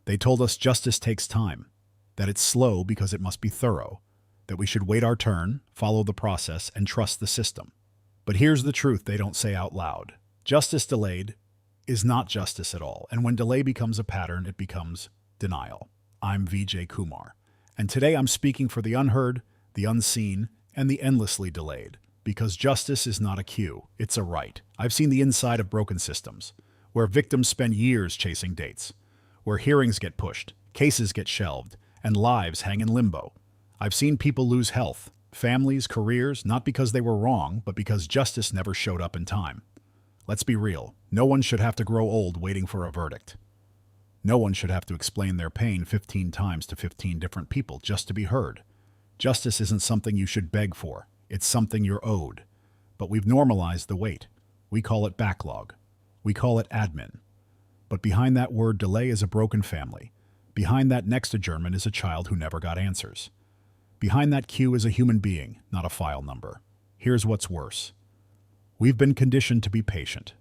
They told us justice takes time, that it's slow because it must be thorough, that we should wait our turn, follow the process, and trust the system. But here's the truth they don't say out loud. Justice delayed is not justice at all, and when delay becomes a pattern, it becomes denial. I'm VJ Kumar, and today I'm speaking for the unheard, the unseen, and the endlessly delayed, because justice is not a queue, it's a right. I've seen the inside of broken systems, where victims spend years chasing dates, where hearings get pushed, cases get shelved, and lives hang in limbo. I've seen people lose health, families, careers, not because they were wrong, but because justice never showed up in time. Let's be real, no one should have to grow old waiting for a verdict. No one should have to explain their pain 15 times to 15 different people just to be heard. Justice isn't something you should beg for, it's something you're owed. But we've normalized the wait. We call it backlog. We call it admin. But behind that word delay is a broken family. Behind that next adjournment is a child who never got answers. Behind that queue is a human being, not a file number. Here's what's worse. We've been conditioned to be patient,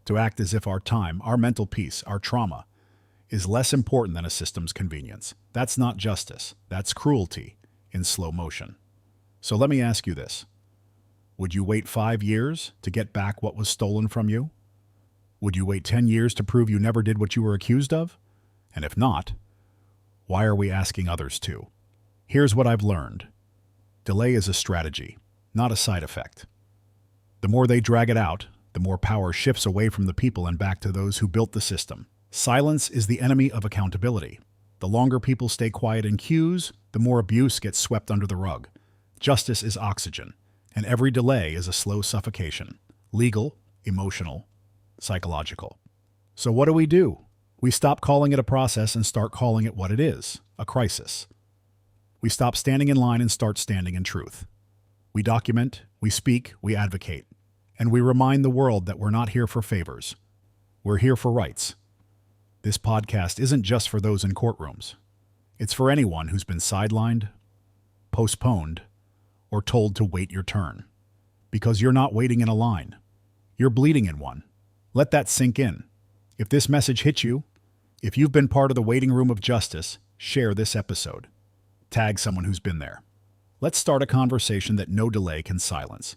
to act as if our time, our mental peace, our trauma, is less important than a system's convenience. That's not justice. That's cruelty in slow motion. So let me ask you this. Would you wait 5 years to get back what was stolen from you? Would you wait 10 years to prove you never did what you were accused of? And if not, why are we asking others to? Here's what I've learned. Delay is a strategy, not a side effect. The more they drag it out, the more power shifts away from the people and back to those who built the system. Silence is the enemy of accountability. The longer people stay quiet in queues, the more abuse gets swept under the rug. Justice is oxygen, and every delay is a slow suffocation. Legal, emotional, psychological. So what do? We stop calling it a process and start calling it what it is, a crisis. We stop standing in line and start standing in truth. We document, we speak, we advocate, and we remind the world that we're not here for favors. We're here for rights. This podcast isn't just for those in courtrooms. It's for anyone who's been sidelined, postponed, or told to wait your turn. Because you're not waiting in a line. You're bleeding in one. Let that sink in. If this message hit you, if you've been part of the waiting room of justice, share this episode. Tag someone who's been there. Let's start a conversation that no delay can silence.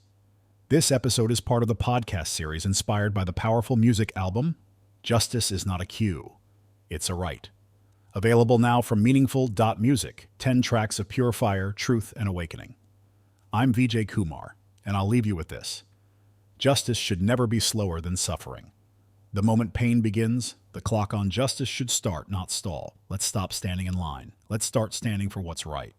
This episode is part of the podcast series inspired by the powerful music album, Justice is Not a Queue, It's a Right. Available now from Meaningful.Music, 10 tracks of pure fire, truth, and awakening. I'm VJ Kumar, and I'll leave you with this. Justice should never be slower than suffering. The moment pain begins, the clock on justice should start, not stall. Let's stop standing in line. Let's start standing for what's right.